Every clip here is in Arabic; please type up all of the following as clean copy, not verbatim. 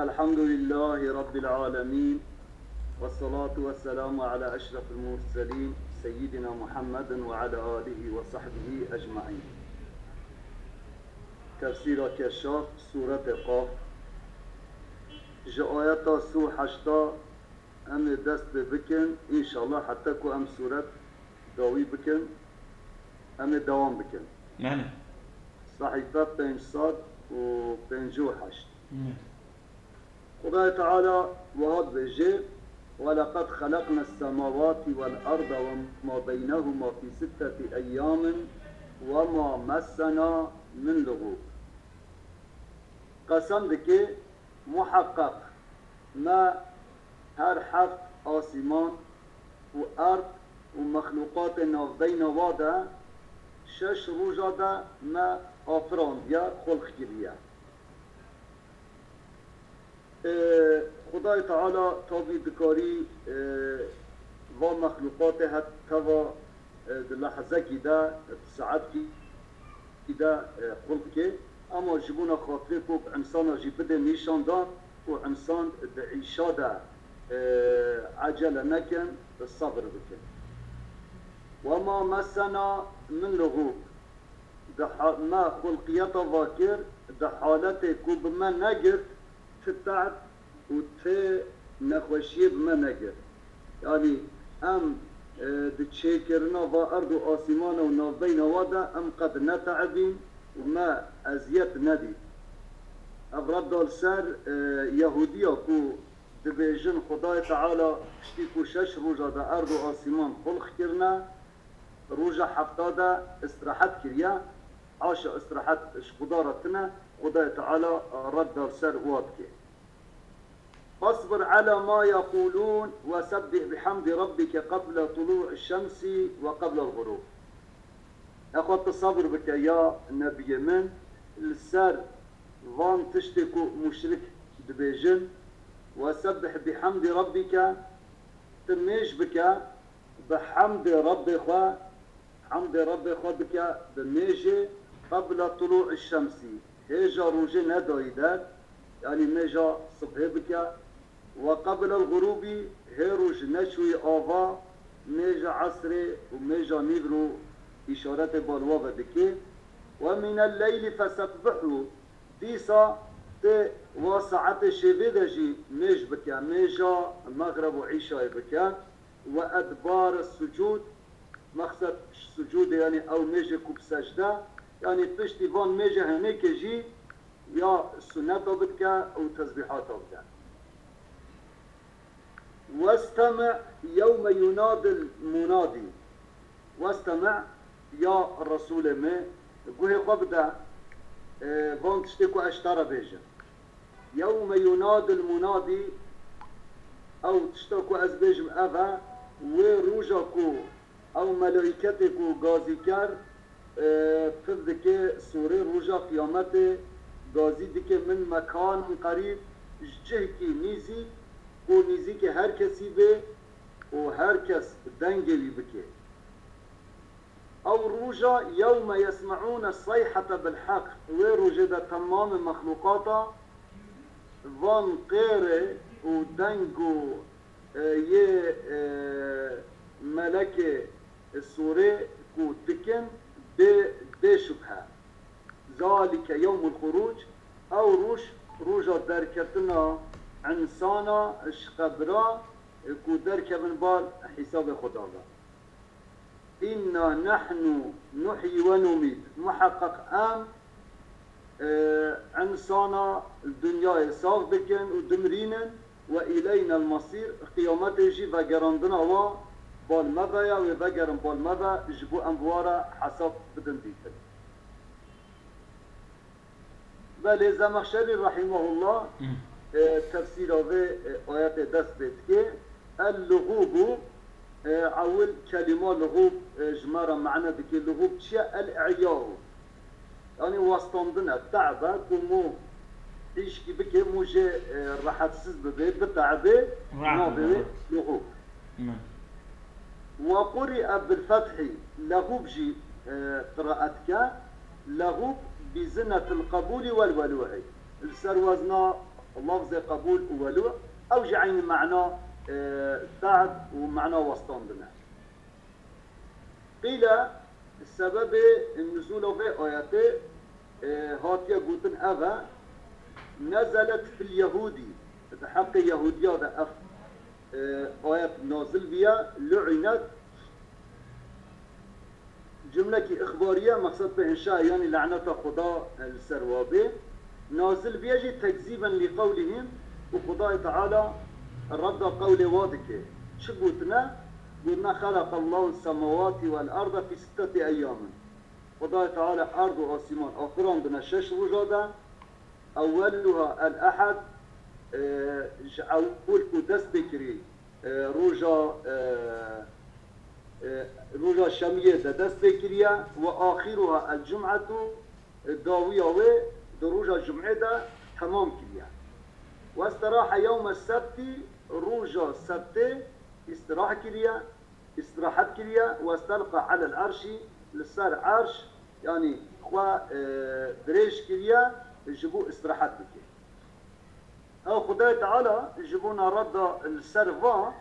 الحمد لله رب العالمين، والصلاة والسلام على أشرف المرسلين سيدنا محمد وعلى آله وصحبه أجمعين. تفسير كشاف سورة قاف جاء سو حشتا أم دست بكن إن شاء الله حتى كو أم سورة داوي بكن أم دوام بكن معنى صحيفة بين صاد وبينجو حشت. خدای تعالى وهذا بجي ولقد خلقنا السماوات والأرض وما بينهما في 6 أيام وما مسنا من لغوب. قسم دكي محقق ما هر حفت آسمان وأرض ومخلوقات نافذين وادا 6 روزا دا ما آفران يا خلق كريا. خدای تعالی تابی دکاری و مخلوقات حتی و لحظه کی دا ساعت کی دا خلق که اما جبونا خاطره کو انسان جی بده نیشان دان و انسان عیشا دا عجله نکن صبر بکن. و ما مسنا من لغوب ما خلقیت واکر دا حالت کو بما نگرد تتعب وت نخوشي بما نجر يعني ام دتشيكرنا وارض آسمان ونافذين وادا ام قد نتعبين وما ازيت ندي ابرد السر يهودية كو دبيجن خدای تعالى اشتيكو 6 روجا دا ارض آسمان خلق كرنا روجا حفتادا استراحت كريا عاشا استراحت شقدارتنا خدای تعالى رد السر وادكي. فاصبر على ما يقولون وسبح بحمد ربك قبل طلوع الشمس وقبل الغروب. أخوة الصبر بك يا نبي من السر وان تشتكو مشرك دبيجن وسبح بحمد ربك تميش بك بحمد ربي خوا حمد ربي خوا بك بميجي قبل طلوع الشمس هيجا روجي ندايدات يعني ميجا صبح بك وقبل الغروب هيروج نشوي آفا ميجا عصري وميجا نيبرو إشارات بالوابة بكي. ومن الليل فسبحوا ديسا تي وساعات شبيدجي ميج بكا ميجا مغرب وعشاء بكا وأدبار السجود مقصد السجود يعني أو ميجا كوب سجدة يعني تشتي فان ميجا هنيك جي يا سنة بكا أو تسبيحات بكا. واستمع يوم ينادي المنادي واستمع يا الرسول ما قوه قبدا فان تشتكو اشترى بيجا يوم ينادي المنادي او تشتكو ازبيجم افا وروجاكو او ملائكتكو غازيكار فذكي سوري روجا قيامته غازي دكي من مكان قريب جهكي نيزي و نزدیک هر کسی به و هر کس دنگلی بکه. او روجا یوم یسمعون الصیحة بالحق و روجا دا تمام مخلوقاتا وان قیره و دنگو یه ملک سوره کو تکن به شبهه ذالک یوم الخروج او روجا در کتنا انسانا اشقبرا کو دركبن بال حساب خدا. إنا نحن نحيي ونميت محقق ام انسانا الدنيا ساغ بكن ودمرينن وإلينا المصير قيامت يجي وقرندنا و بالمبايا وقرن بالمبا جبو انبوارا حساب بدن ديتن. بل زمخشري رحمه الله تفسير هذه آيات دست بيت كي اللغوب أول كلمة لغوب جمارة معنى بكي اللغوب تشيء الإعياء يعني واستندنا التعبة كمو إيش كي بكي موجي راح تسز ببي بالتعبة نابي لغوب. وقرئ بالفتح لغوب جي قراءتك لغوب بزنة القبول والولوعي السر وزنا اللفظ قبول ولو أو جعين معنى تعب ومعنى وسطان بنا. قيل السبب النزول في آياته هاتيا قوتن أغا نزلت في اليهودي بحق يهودية أف آيات نازل بها لعنت جملة إخبارية مقصد به إنشاء يعني لعنة خدا السروابي نازل بيجي تكذيبا لقولهم وخدا تعالى رد قول واضحة شو قلنا خلق الله السماوات والأرض في 6 أيام خدا تعالى أرض وآسمان آخران بنا 6 رجادا أولها الأحد أول كدس بكري روجا شمية دست بكريا وآخرها الجمعة الداوية دروجا الجمعة تمام كريا واستراح يوم السبت روجا السبت استراحة كريا استراحت كريا واستلقى على العرش للسار عرش يعني خوا بريش كريا يجيبوا استراحت بكي أو خداي تعالى يجيبونا رد السرفان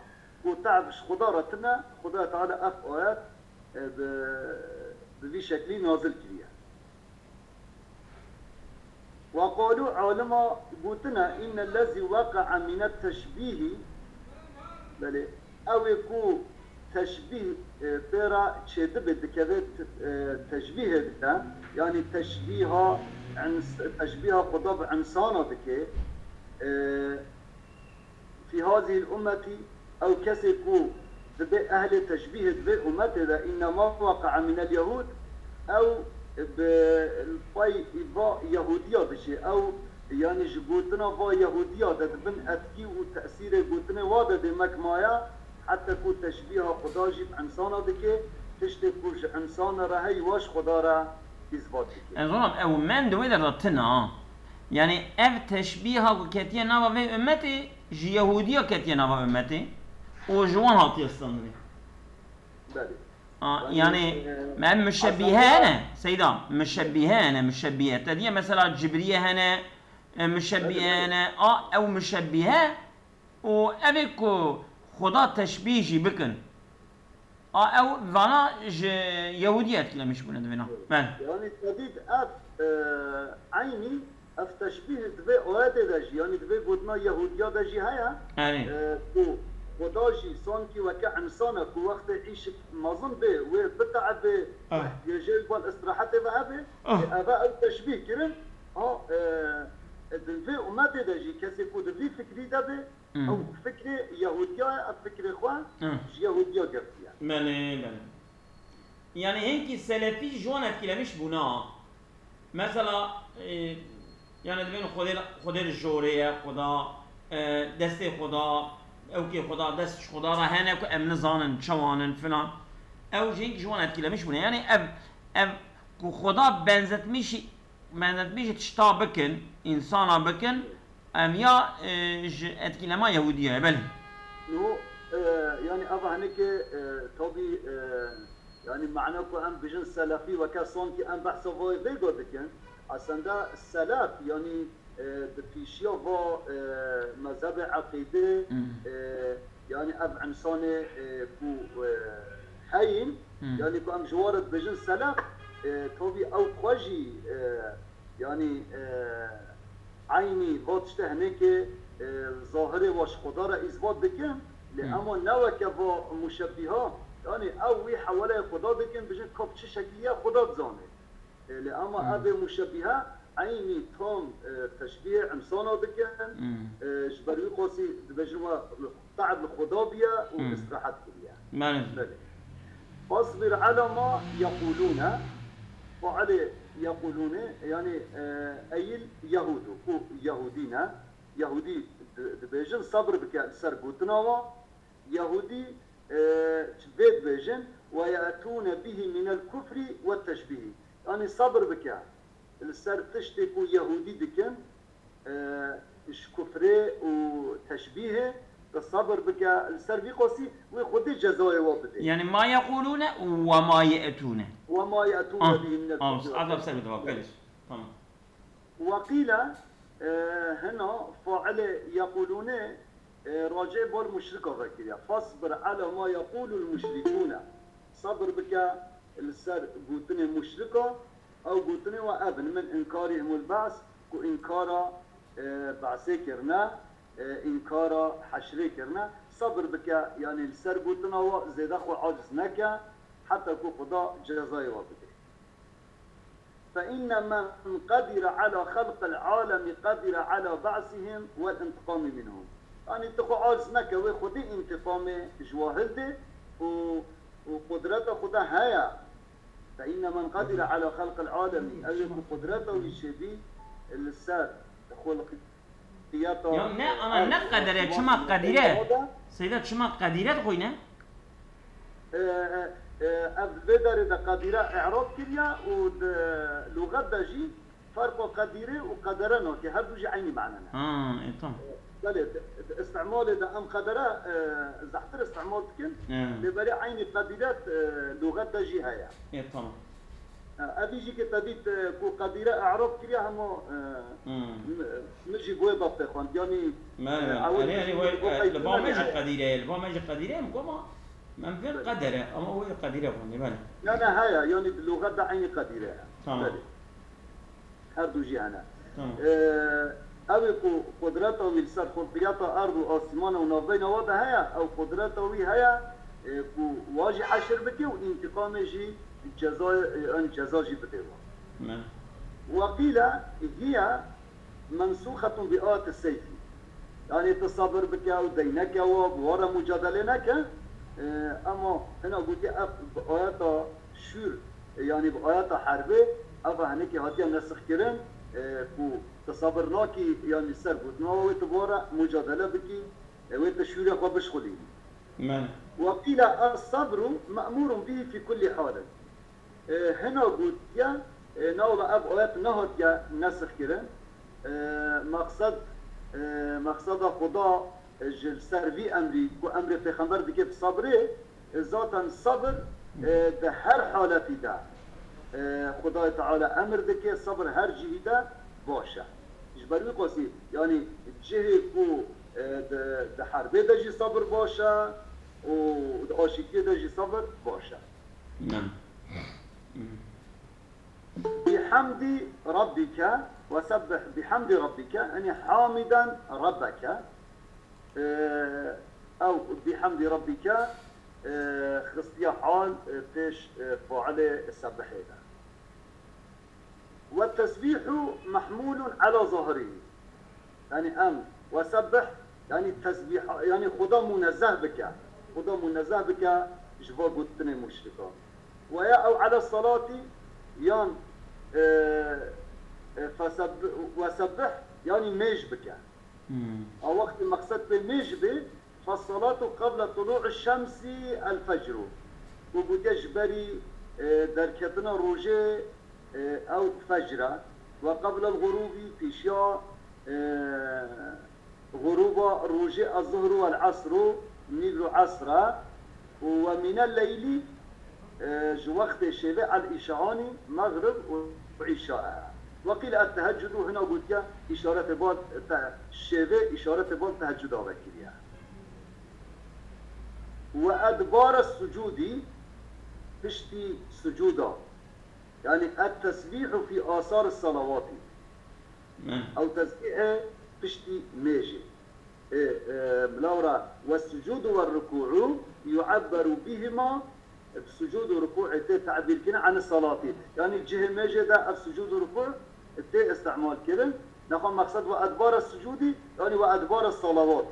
وتعبش خضارتنا خداي تعالى أف آيات بذي شكل نازل كريا وقالوا علماء قلتنا إن الذي وقع من التشبيه بلي أو يكون تشبيه ترى شدب كذا تشبيه ده يعني تشبيه خطاب إنسان ذكي في هذه الأمة أو كسكو دبي أهل تشبيه دبي أمته إنما وقع من اليهود أو بالفاي إبا يهودية بشي أو يعني جبوتنا فا يهودية دبن أتكي وتأثير جبوتنا وادا دمك مايا حتى كو تشبيه خدا جيب إنسان دكي تشتي كوش إنسان رهي واش خدا را إثبات دكي أظن أو من دويد رتنا يعني اف تشبيه كتير نوا في أمتي جي يهودية كتير نوا في أمتي وجوان هاتي الصندري يعني ما مشبهانة سيدا مشبهة تدي مثلا جبرية هنا مشبهانة أو مشبهة وأبيكو خدا تشبيهي بكن أو فانا يهوديات كلا مش بنا دفنا يعني تديد أف عيني أف تشبيه دفي أواد داجي يعني دفي قدنا يهودية داجي هيا وداجي صانكي وكا إنسانك ووقت عيش مظن به وبتعب يجيب والاستراحات ذهبه أبا التشبيه كرم دفي أمات داجي كسيكو دفي فكري دبي أو فكري يهودية فكري إخوان يهودية قرطية بله يعني هنكي سلفي جوانت كلا مش بنا مثلا يعني دفين خدا الجورية خدا دستي خدا او كي خدا دستش خدا را هنه كو امن زانن شوانن فلان او جيك جوانت كلا مش بنا يعني اب كو خدا بنزت ميشي تشتا بكن انسانا بكن ام يا اتكلما يهودية بل نو يعني ابا هنك توبي يعني معناكو ام بجن سلفي وكاسون كي ام بحث فوي بيغو بكن اصلا السلف يعني بفيشيا و مذهب عقيدة يعني اب انسان كو حين يعني كو ام جوارد بجن سلف توبي او خواجي يعني عيني غاتشته هناك ظاهره واش خدا را اثبات بكن لأما نوكا و مشبهه يعني او وي حوالي خدا بكن بجن كاب چه شکلیه خدا بزانه لأما اب مشبهه عيني تام تشبيه انسانه بكن جبريل قاسي بجنوا تعب الخدا بيا واستراحت بيا فاصبر على ما يقولون وعلى يقولون يعني أي اليهود يهودين يهودي بيجن صبر بك سرقوتنا يهودي بيت بيجن ويأتون به من الكفر والتشبيه يعني صبر بك السر تشتكو يهودي دكن اش كفره وتشبيهه الصبر بك السر بيقصي ويخد الجزاء وابده يعني ما يقولون وما يأتون به من الكفر هذا بسبب تمام وقيل هنا فاعل يقولون راجع بالمشركة ذكريا فاصبر على ما يقول المشركون صبر بك السر قوتني مشركة أو قوتني وأبن من إنكارهم البعث وإنكار بعثي كرنا إنكار حشري كرنا صبر بك يعني السر قوتنا وزيد أخو عاجز نكا حتى كو قضاء جزائي وابده فإن من قدر على خلق العالم قدر على بعثهم والانتقام منهم يعني تخو عاجز نكا وخدي انتقام جواهلده وقدرته خدا هيا فإن من قدر على خلق العالم أجل قدرته ويشبي السر خلق قياته يوم نه أما نه قدره شما قدره سيدات شما قدره خوينه بدر ده قدره إعراب كريا ولغة دجي فرق قدره وقدرنا كي هردو جي عيني معنانا إيه طبعا بله استعمال ده أم قدره زحتر استعمال كن لبري عيني قدرات لغة دجي هيا إيه طبعا أبيجي كتبيت كو قديرة أعراب كريا همو مجي بوي بابتي خوان يعني ما يعني هو البامج قديرة مقوما من في القدرة أما هو القديرة خوان يبالي لا هيا يعني باللغة دا عيني قديرة تمام هردو جي أنا أوي قدرته ويلسر خلقياته أرض وآسمان ونوبين وضع هيا أو قدرته وي هيا كو واجي حشر بكي وانتقام جي الجزاء جي بديوه وقيل هي منسوخة بآية السيف يعني تصبر بك أو دينك وورا مجادلنك أما هنا قلت بآيات شور يعني بآيات حربة أفا هناك هاتيا نسخ كرن كو تصبرناكي يعني سر قلتنا ويتبورا مجادلة بكي ويتشوري أخوة بشغلين وقيل الصبر مأمور به في كل حال هنا قلت يا نولا أب آيات نهت يا نسخ كرن مقصد خدا جل سروي أمري وأمر پیغمبر بكي بصبره ذاتا صبر ده هر حالة ده خدا تعالى أمر دكي صبر هر جهة ده باشه إجباري قاسي يعني جهة كو ده حربه ده جي صبر باشه وده آشيكي ده جي صبر باشه نعم بحمد ربك وسبح بحمد ربك يعني حامدا ربك أو بحمد ربك خصية حال فيش فعل سبحينا والتسبيح محمول على ظهره يعني وسبح يعني التسبيح يعني خدا منزه بك خدا منزه بك جوا قلتني مشركا ويا أو على الصلاة يعني وسبح يعني ميج بك أو وقت المقصد بالميج به فالصلاة قبل طلوع الشمس الفجر وقد يجبري دركتنا روجه أو فجر وقبل الغروب في شيء غروب روجه الظهر والعصر من العصر ومن الليل وقت الشبع الإشعاني مغرب وعشاء وقيل التهجد هنا قلت إشارة بعض الشبع إشارة بعض تهجد وكذا وأدبار السجود بشتي سجودا يعني التسبيح في آثار الصلوات أو تسبيح بشتي ميجي ملاورا والسجود والركوع يعبر بهما السجود والركوع تعبير كنا عن الصلاة يعني الجهة ميجي ده السجود والركوع استعمال كده ناخذ مقصد وأدبار السجود يعني وأدبار الصلوات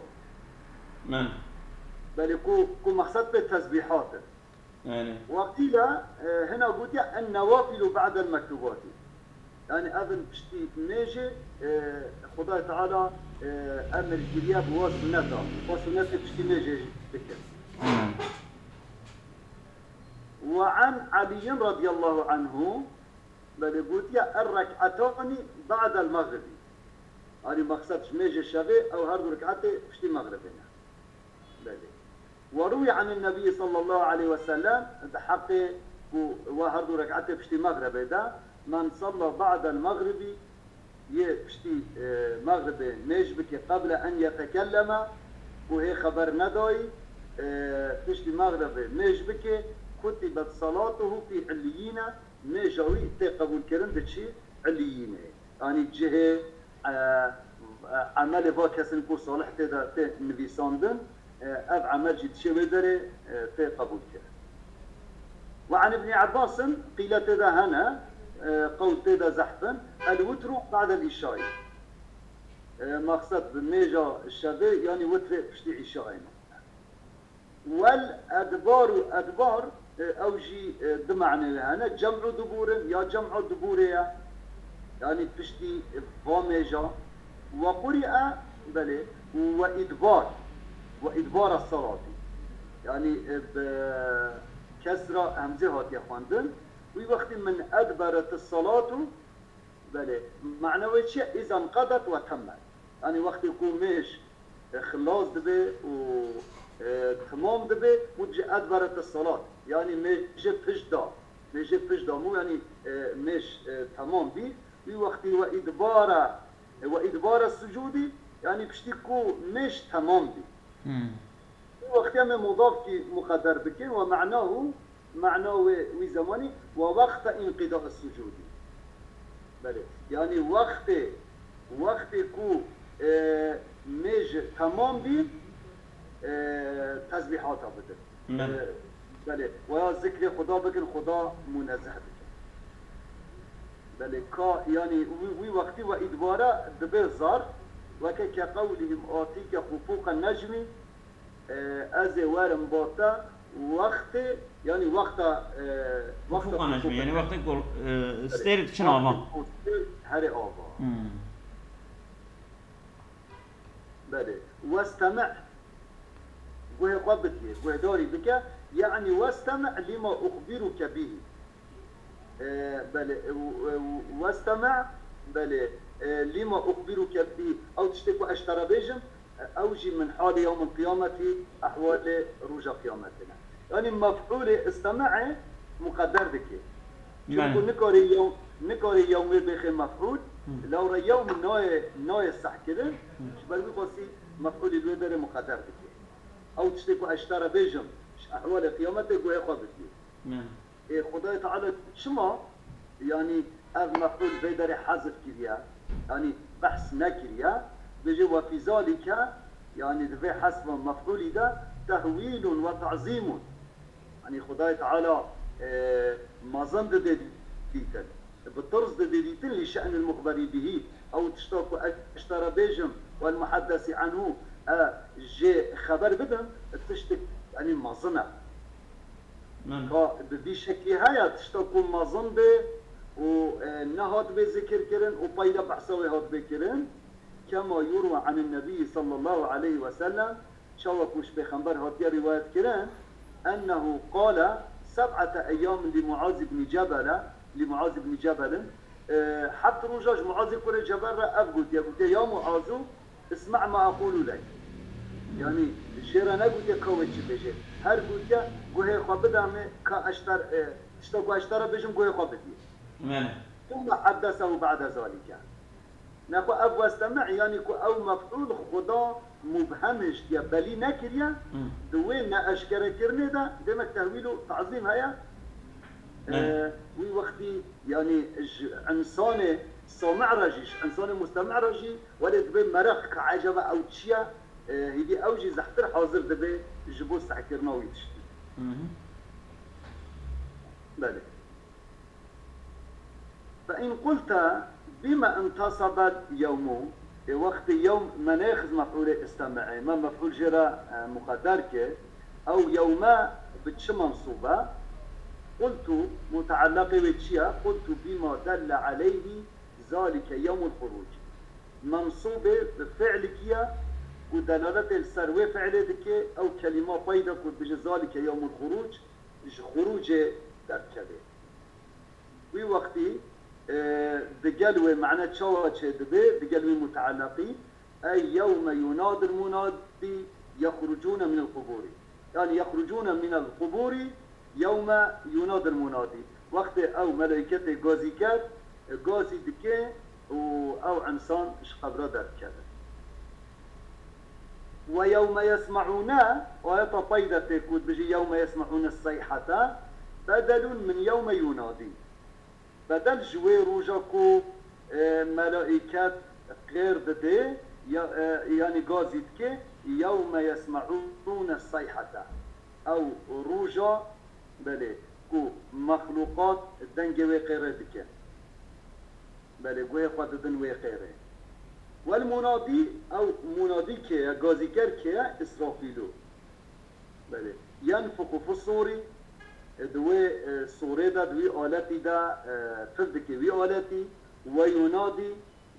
بل يكون مقصد بالتسبيحات يعني وقيل هنا قلت النوافل بعد المكتوبات يعني أذن بشتي ميجي خدا تعالى أمر الجرياب وسنته بشتي ميجي بكر وعن علي رضي الله عنه بل قلت الركعتان بعد المغرب يعني مقصد ميجي الشافي أو هردو ركعتي بشتي مغربنا بل وروي عن النبي صلى الله عليه وسلم بحق وهردو ركعته بشتي مغرب ده من صلى بعد المغرب بشتي مغرب ميجبك قبل أن يتكلم وهي خبر ندوي بشتي مغرب ميجبك كتبت صلاته في عليين ميجوي تقبل كرن دشي عليين يعني جهة عمل فاكسن كو صالح تدا نبي ساندن أب عمل جد شوي دري تقبل كرن. وعن ابن عباس قيل تدا هنا قول تدا زحفا الوتر بعد العشاء مقصد ميجا الشبه يعني وتر بشتي عشاء والأدبار أدبار أوجي بمعنى هنا جمع دبور يا جمع دبورية يعني بشتي فاميجا وقرئ بلي وإدبار الصلاة يعني بكسرة همزهات يا خواندن ووقت من أدبرت الصلاة بلي معنوي شيء إذا انقضت وتمت يعني وقت يكون مش خلاص دبي و تمام دبي وتجي أدبرت الصلاة يعني مش فجدا مو يعني مش تمام بي ووقت وإدبار السجود يعني بشتكو مش تمام بي وقت يم مضاف كي مقدر بكين ومعناه وزماني ووقت انقضاء السجود بله يعني وقت كو مش تمام بي تسبيحاتها بدل بله ويا ذكر خدا بكن خدا منزه بكن بله كا يعني وي وقتي وإدباره دبي زار وكقولهم آتيك خفوق النجم از وارم باتا وقت يعني وقت خفوق النجم يعني وقت يقول ستيرت شنو آبا هري آبا بله واستمع وهي قبتي وهي داري بك يعني واستمع لما أخبرك به بله واستمع بله لما أخبرك به أو تشتكو أشترى بيجم أوجي من حال يوم القيامة أحوال رجا قيامتنا يعني مفعول استمع مقدر بك شوفوا نكاري يوم بخير مفعول لو رأي يوم نوع الصح كده شبالي قاسي مفعول الودر مقدر بك أو تشتكو أشترى بيجم أحوال قيامتك وهي قابلتي خداي تعالى شما يعني أغ مفعول بيدر حذف كريا يعني بحث نكريا بيجي وفي ذلك يعني دفع حسب مفعول ده تهويل وتعظيم يعني خداي تعالى مازن ديتن بالطرز ديتن لشأن المخبر به أو تشتاكو اشترى بيجم والمحدث عنه جي خبر بدن تشتك يعني مازنة بدي شكي هيا تشتاكو مازن به ونهاد بذكر كرن وبايدا بحثوي هاد بكرن كما يروى عن النبي صلى الله عليه وسلم شوك مش بخنبر هاتيا رواية كران أنه قال 7 أيام لمعاذ بن جبل حتى رجاج معاذ كل جبل أبقود يا معاذ اسمع ما أقول لك يعني جيرانا قلت يا كويتش بيجي هر قلت يا قوهي خبدا عمي اشتاقوا اشترى بيجم قوهي خبدي ثم حدثه بعد ذلك نكو أبو استمع يعني كو أو مفعول خدا مبهمش يا بلي نكريا دوين نا أشكر كرني ده دمك تهويله تعظيم هيا وي وقتي يعني إنسان سامع رجيش إنسان مستمع رجي ولا دبي مرق كعجبة أو تشيا هدي أوجي زحتر حاضر دبي جبو سحكرنا ويتشتي بله فإن قلت بما انتصب يومه وقت يوم مناخذ مفعول استمعي ما مفعول جرى مقدرك أو يوما بتشم منصوبة قلت متعلقة بتشيا قلت بما دل عليه ذلك يوم الخروج منصوبة بفعلك يا ودلالة السروي فعلك أو كلمة بيضة بذلك يوم الخروج خروج تركبه وي وقتي بقلوة معنى تشوى دبي بقلوة متعلقي أي يوم ينادي المنادي يخرجون من القبور يعني يخرجون من القبور يوم ينادي المنادي وقت أو ملائكة غازيكات غازي دكي أو إنسان إش قبره در كذا. ويوم يسمعون ويتطيدة تكود بجي يوم يسمعون الصيحة بدل من يوم ينادي، بدل جوي روجاكو ملائكات غير ددي يعني قازيد كي يوم يسمعون الصيحة أو روجا بلي كو مخلوقات الدنجي ويقيره دكي بلي قوي خددن ويقيره. والمنادي أو منادي كي قازيكر كي إسرافيلو بلي ينفخ في الصور دوي صوري دا دوي آلتي دا فردكي وي آلتي وينادي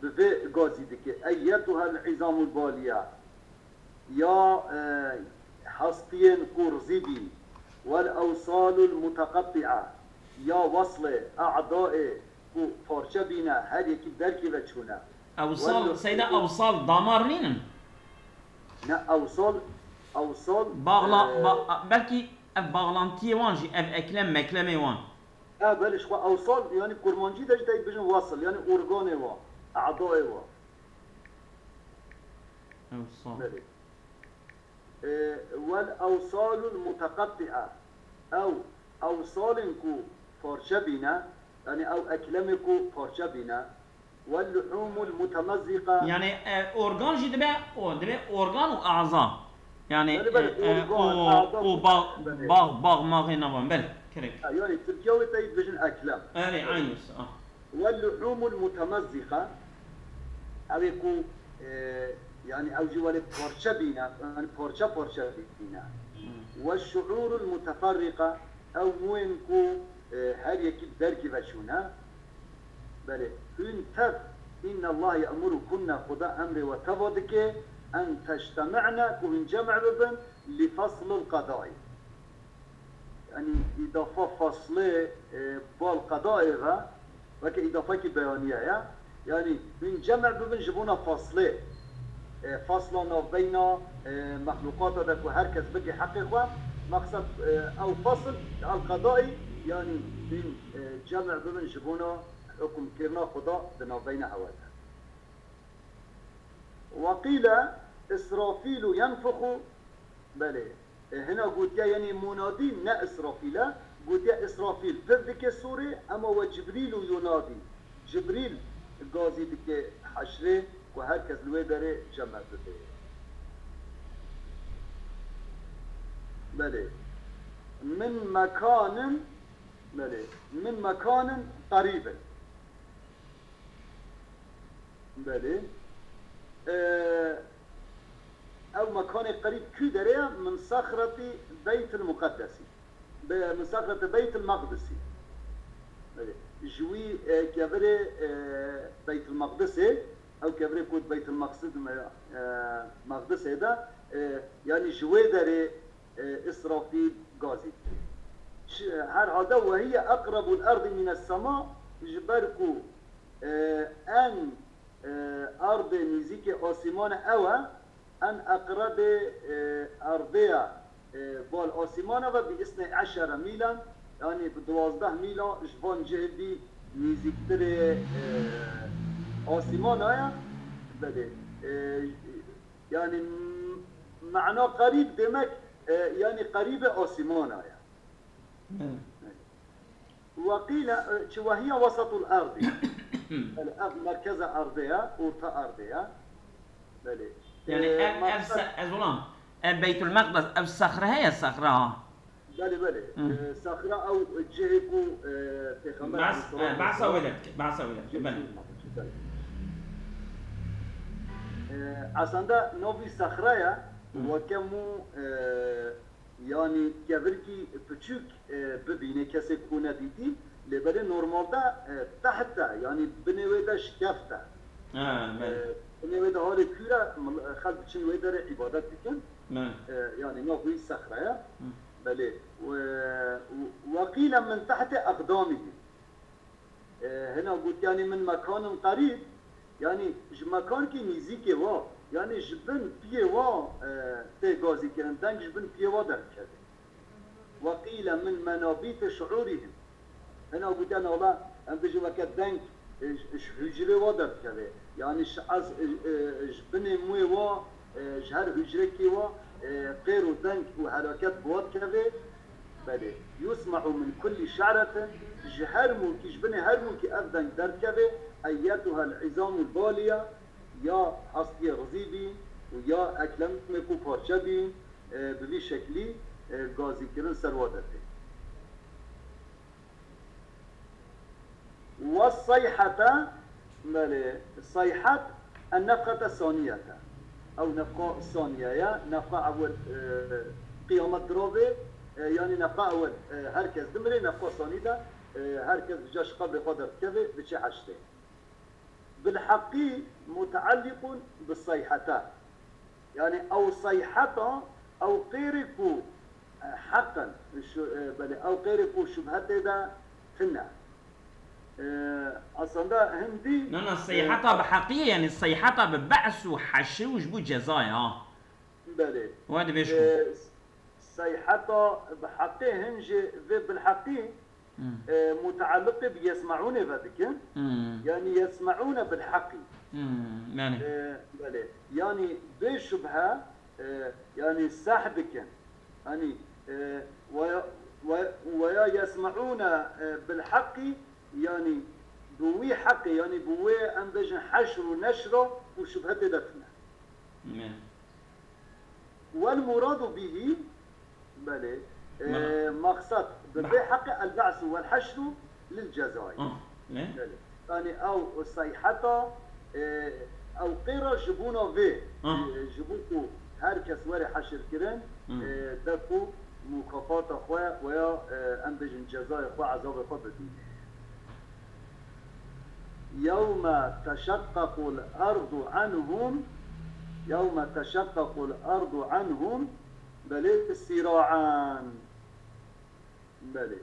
بفي قازيدكي أيتها العظام البالية يا حسطين كورزيدي والأوصال المتقطعة يا وصل أعضاء فارشة بينا هل يكي دركي بچونا أوصال سيدة أوصال دمار نينن نا أوصال باغلا بلكي باغلانتي وانجي أكلم مكلمي وان بلش أوصال يعني كورمانجي داش داي بجن وصل يعني أورغاني وان أعضاء وان أوصال والأوصال المتقطعة أو أوصالكو فارشبنا يعني أو أكلمكو فارشبنا واللحوم المتمزقة يعني أورغان جي دبي أورغان وأعضاء يعني باغ ماغي نوان بل كريك يعني تركيوي تايد بجن أكلم عينيس واللحوم المتمزقة أبيكو يعني أو جوالة فرشبينا يعني فرشة بينا والشعور المتفرقة أو موينكو هل يكيد دركي بشونا بله انتف إن الله يأمركن خدا أمر وتفضك أن تجتمعنا كون جمع ببن لفصل القضاء يعني إضافة فصل بالقضاء وكي إضافة بيانية يعني من جمع ببن جبونا فصل فصلنا بين مخلوقات ذاك وهركز بقي حقيقة مقصد أو فصل القضائي يعني من جمع بمن جبونا حكم كرنا خدا بنا بين هواتا. وقيل إسرافيل ينفخ بله هنا قلت يعني منادي نا إسرافيل قلت يا إسرافيل فذك السوري أما وجبريل ينادي جبريل قاضي دك حشره وهركز الويدري جمع بده بله من مكان قريب بله أو مكان قريب كدريا من صخرة بيت المقدس من صخرة بيت المقدس بله جوي كبري بيت المقدس أو كبري كود بيت المقدس هذا يعني جوي دري إسرافيل غازي هذا وهي أقرب الأرض من السماء جبركو أن أرض نزيك آسمان أو أن أقرب أرضية بالآسمان ب12 ميلا يعني ب12 ميلا جبان جهدي نزيكتر آسمان آيا بله يعني معنى قريب دمك يعني قريب آسمان آيا وقيل وهي وسط الأرض الأرض مركز أرضية أورتا أرضية بله يعني أزولان بيت المقدس أو الصخرة هي الصخرة بله صخرة أو جهكو بعثة ولدك بله aslında novi sahraya وكمو يعني كبركي بتشوك ببينه كسي كونه ديتي لبره نورمال دا تحت يعني بنويدا شكافتا بنويدا هاري كورا خلق بچن ويدا عبادت بكن يعني نوي صخرة بله وقيل من تحت أقدامه هنا قلت يعني من مكان قريب يعني مكان كي نزيكي وا يعني جبن بيوا تغازي كرن دنج جبن بيوا در كده وقيل من منابيت شعورهم هنا قلت انا والله ام بيجوا كدنج اش هجري ودر كذا يعني اش از جبني موي و جهر هجري كي و قير ودنك وحركات بود كذا بله يسمع من كل شعرة جهر ملكي جبني هر ملكي أفدن در كذا أيتها العظام البالية يا أصلي رزيبي ويا أكلم مكو پارچبي ببي شكلي غازي كرن سروادته والصيحة مالي الصيحة النفقة الثانية أو نفقة الثانية يا نفقة أول قيامة دروبي يعني نفقة أول هركز دمري نفقة ثانية هركز جاش قبل قدر كذا بشي حشتين بالحقي متعلق بالصيحة يعني أو صيحة أو قيركو حقا أو قيركو شبهته ده فينا اصلا ده هندي لا الصيحة بحقيقة يعني الصيحة ببعث وحشر وجبو جزايا بله وهذا بيشكو الصيحة بحقيقة هنجي بالحقيقة متعلقة بيسمعون ذلك يعني يسمعون بالحقي يعني بله يعني بشبهة يعني سحبك يعني ويا يسمعون بالحق يعني بوي حق يعني بوي أنبجن حشر ونشر وشبهة دفنة والمراد به بله مقصد بحق البعث والحشر للجزاء يعني أو الصيحة أو قيرة جبونا في جبوكو هركس وري حشر كرن دكو مكافات أخوة ويا أنبجن جزاء أخوة عذاب قبل يوم تشقق الأرض عنهم يوم تشقق الأرض عنهم بل سراعان بل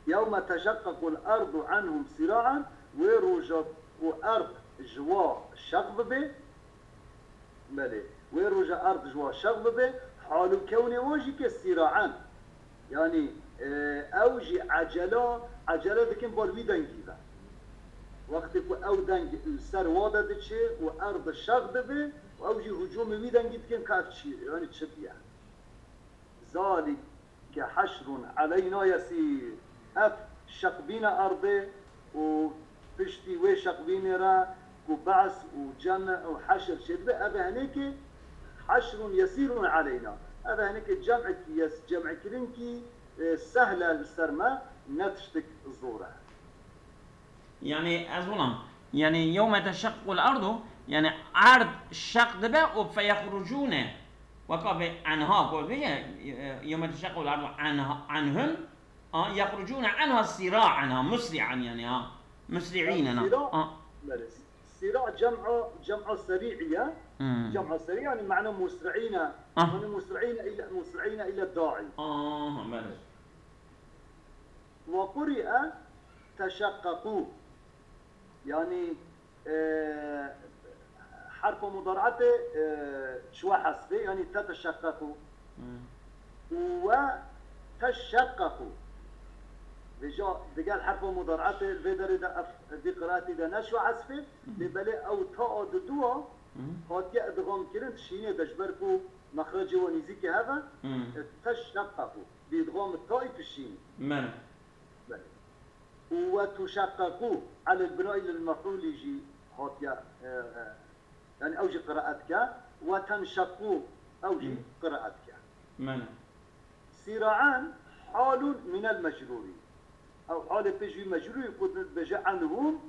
يوم تشقق الأرض عنهم سراعا ويرجع أرض جوا شغب به بل ويرجع أرض جوا شغب به حال كون وجهك السراعان يعني أوجي عجلة ذكين بالوي دنجي وقت او دنگ سر واده دچه و ارض شغب به و اوجی هجوم ویدن گید کن کافچی یعنی چطیه ذالک که حشر علینا یسیر اف شقبین ارضه و پشتی و شقبین را و بعث و جمع و حشر شد به اوه هنه حشر يسير علينا هذا هناك جمع كرنكي سهلة للسرمة نتشتك الزورة يعني أظلم يعني يوم تشق الأرض يعني عرض الشق دبا فيخرجون وقف عنها يوم تشق الأرض عنهم يخرجون عنها صراعا مسرعا يعني مسرعين الصراع جمع سريعية جمع سريع يعني معنى مسرعين يعني مسرعين إلى الداعي وقرئ تشققوا يعني حرف مضارعته شو حسبه يعني تتشققوا وتشققوا دقال حرف مضارعته الفيدر دي قراءتي ده نشو حسبه لبلي أو تاء دوا هاتي أدغام كرن تشيني دجبركو مخرج ونزيك هذا تشققوا بإدغام التاء في الشين وتشققوا على البناء للمفعول يجي هاتيا يعني أوجي قراءتك وتنشقوا أوجي قراءتك سراعان حال من المجرور أو حال بيجي مجرور يقول بجاء عنهم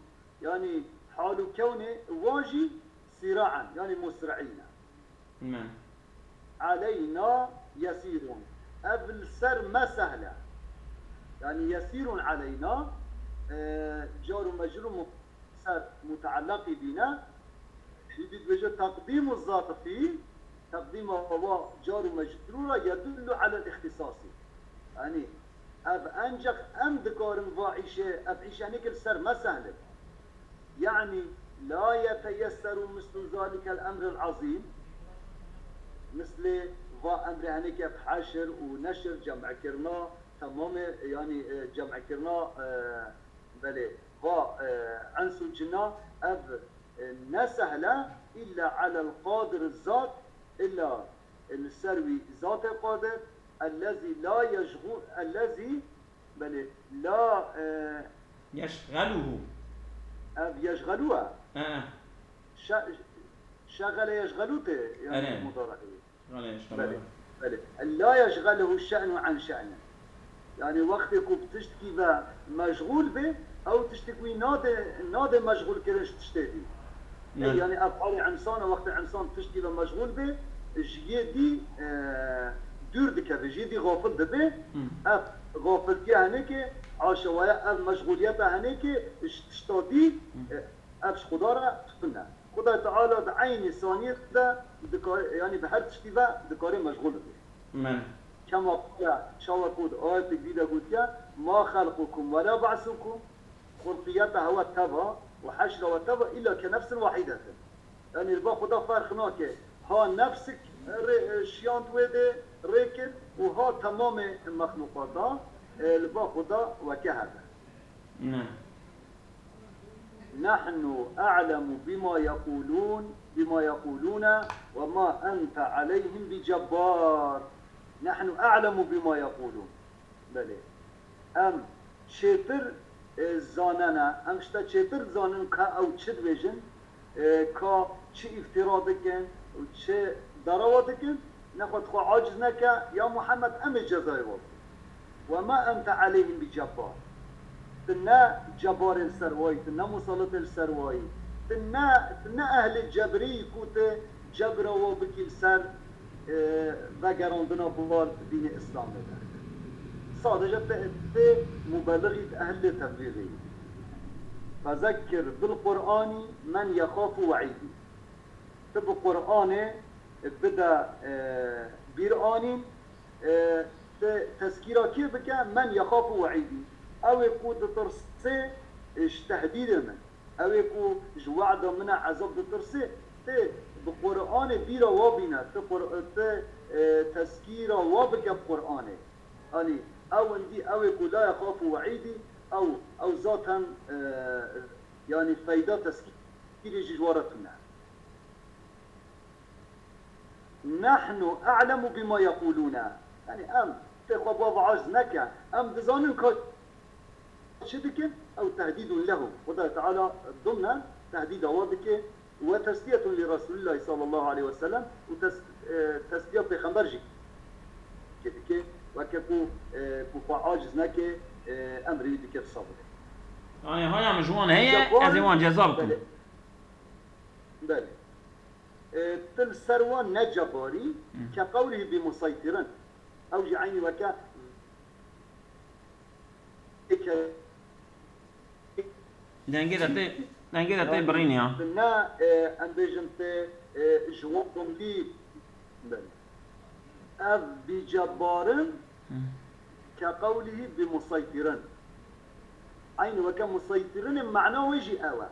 يعني حال كونه واجي سراعا يعني مسرعين علينا يسيرون قبل سر ما سهلة يعني يسير علينا جار ومجرور سر متعلق بنا يريد بجاء تقديم الذات فيه تقديم هو جار ومجرور يدل على الاختصاص يعني أب أنجح أم ذكارن واعيشة أب عيشة نكل سر ما سهل يعني لا يتيسر مثل ذلك الأمر العظيم مثل وأمر هنيك بحشر ونشر جمع كرنا تمام يعني جمع كرنا بله عنسو الجنة أب نسهلا إلا على القادر الذات إلا السروي ذات القادر الذي لا يشغل الذي بل لا يشغله أب يشغلوها شغل يشغلوته يعني مضارعي بل لا يشغله الشأن عن شأنه يعني وقت يكون بتشتكي مشغول به او تشتكي نادي مشغول كرش تشتكي يعني افعال عمسان وقت عمسان تشتكي مشغول به جيدي دور دكه جيدي غافل دبه اف غافل كي هنيك عاشوايا اف مشغوليتها هنيك تشتادي افش خدارة تفنى خدا تعالى بعين ثانية ده يعني بهر تشتكي دكاري مشغول به كما قال شاوكود آية جديدة قلت ما خلقكم ولا بعثكم خلقيتها هو التبع وحشر وتبع إلا كنفس واحدة يعني البا خدا فرقناك ها نفسك شيانت ويدي ريكل وها تمام المخلوقات البا خدا وكهذا نحن أعلم بما يقولون وما أنت عليهم بجبار نحن أعلم بما يقولون بله أم شتر زاننا أم شتا شتر زانن كا أو تشد بيجن كا چه افتراضكن و چه دراواتكن نخد خو عاجزنك يا محمد أم الجزائي وما أنت عليهم بجبار تنا جبار السرواي تنا مسلط السرواي تنا أهل الجبري كوت جبر وبكيل سر و گراندنا بوار دین اسلام بده صادقه به مبالغه اهل تبلیغی فذكر بالقرآن من يخاف وعيدي تب قرآن بدا بيرآن تذكيرا كيف بك من يخاف وعيدي او يكون ترسي تهديد من او يكون جوعد من عذاب ترسي بقرآن بيرا وابينا تذكيرا وابك بقرآن يعني او اندي او يقول لا يخاف وعيدي او ذاتا يعني فايدة تذكير جوارتنا نحن أعلم بما يقولون يعني أم تخوى بابا عجزنك أم دزانن شدك أو تهديد له وضع تعالى ضمن تهديد وابك وتسلية لرسول الله صلى الله عليه وسلم وتسلية بخمبر جي كده وكبو كفا عاجزنك أمري بك الصبر يعني هاي مجوان هي أزيوان جزاكم بله تل سروان نجباري كقوله بمسيطرا أو جعيني وكا دنگه دته برینی ها نه اندیجنت جوابم لی بله اف بجبارن كقوله بمسيطرا عين وكا مسيطرن معناه ويجي اوا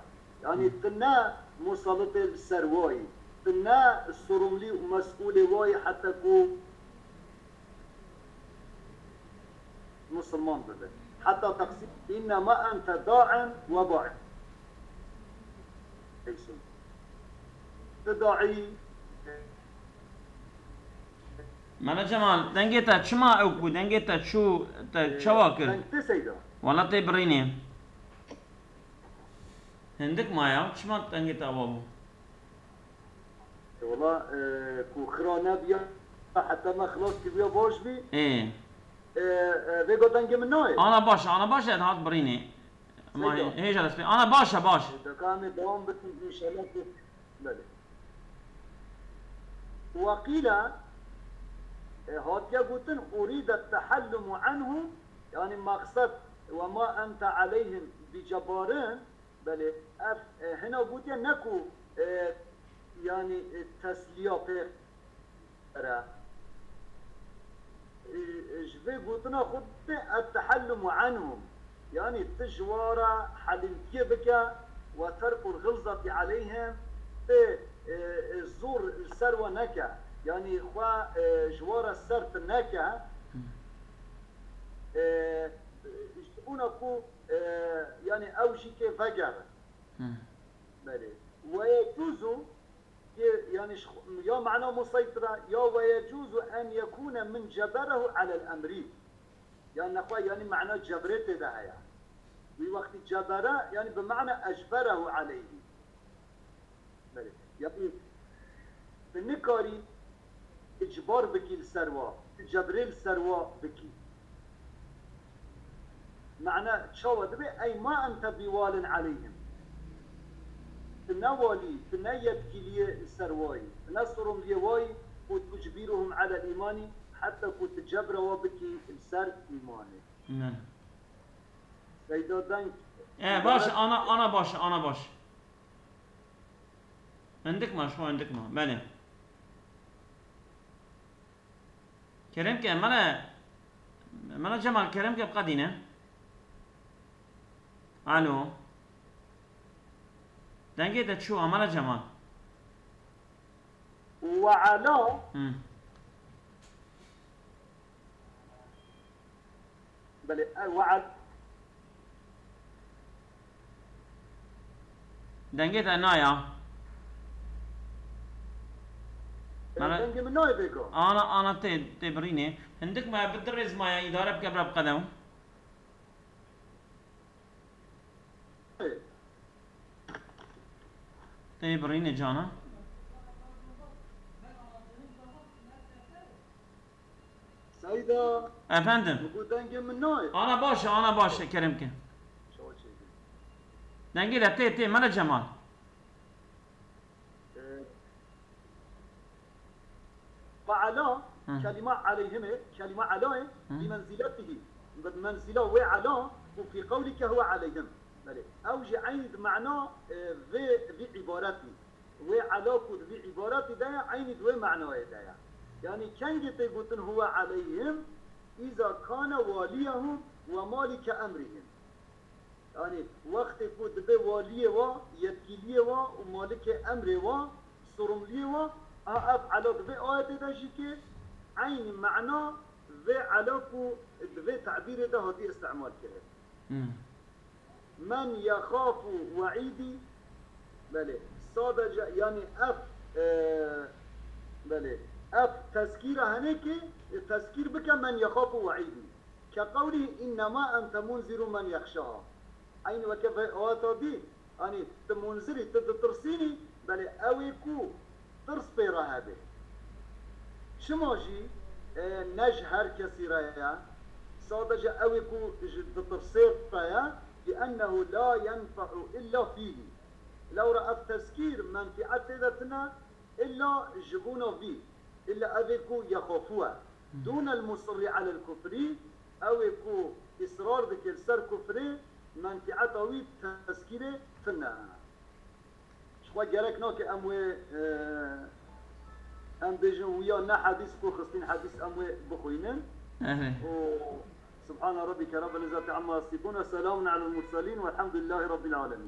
يعني تنا مسلط السرواي تنا السرملي ومسؤول واي حتى كو مسلمان بده حتى تقسيم انما انت داع وباع تداعي مالا جمال دنگه تا چما اوکو دنگه تا چو تا چوا کرد انت سيدا والا تی برینی هندك مايا چما دنگه تا بابو والله كو خرانا بيا حتى ما خلاص كبيا باش بي ايه بيقو دنگه من نوعي انا باشا هات برینی ما هي جالس بي انا باشا كان دوام بتن ان شاء الله بله وقيل هاتيا قلتن اريد التحلم عنه يعني مقصد وما انت عليهم بجبارين بله هنا قلتيا نكو يعني تسلية جبي قلتنا خد التحلم عنهم يعني تجوارا حلنتيه بك وترك الغلظة عليهم الزور السروة نكا يعني خوا جوارا السرت نكا يقولون كو يعني أو شيء كيف فجر مم. بله ويجوز يعني يا معنى مسيطرة يا ويجوز أن يكون من جبره على الأمر يعني أخوة يعني معنى جبرته ده يعني وقت جبره يعني بمعنى أجبره عليه بله يعني بالنكاري إجبار بكي السروة جبريل السروة بكي معنى شو دبي أي ما أنت بوال عليهم تناولي تنايت كلية السرواي نصرهم ليواي وتجبرهم على الإيمان حتى كنت جبروا بكي السر إيماني نعم. سيدا دانك باش أنا باش عندك ما شو عندك ما بله كريم كه منا جمال كريم كه بقدينه الو دنگه ده شو عمل جمال وعلى بل وعد دنگه ده نايا دنگ من نوع بيكو انا تبريني عندك ما بدرز ما اداره بكبر بقدم تبريني جانا سيدا افندم نقول دنگ من نوع انا باشه كريمكه شو شيء دنگه ده تي منا جمال وعلى كلمة عليهم كلمة على بمنزلته بمنزله وعلى وفي قولك هو عليهم أوجي عيد معناه في عبارتي وعلى كود في عبارتي ده عيد ومعناه ده يعني كان يقولون هو عليهم إذا كان واليهم ومالك أمرهم يعني وقت كود بواليه و يتكليه و ومالك أمره و سرمليه و أفعل ذي آيات ده شيء عين معنى ذي علاقو ذي تعبير ده هذه استعمال كده من يخاف وعيدي بله صادج يعني بله تذكير هنيك تذكير بك من يخاف وعيدي كقوله إنما أنت منذر من يخشاها عين وكيف آيات دي يعني تمنذري تدرسيني بله أويكو ترس بيرا هذه شماجي نجهر كثيرا صادجة أويكو ترسير لأنه لا ينفع إلا فيه لو رأى التذكير منفعة ذاتنا إلا جبونا فيه إلا أويكو يخافوها دون المصر على الكفر أويكو إصرار ذكر سر كفري منفعة وي تذكيره فينا شخوا جاركنا كأموي أم بيجن ويا نا حديث كو خصين حديث أموي بخوينن سبحان ربك رب العزة عما يصفون وسلام على المرسلين والحمد لله رب العالمين.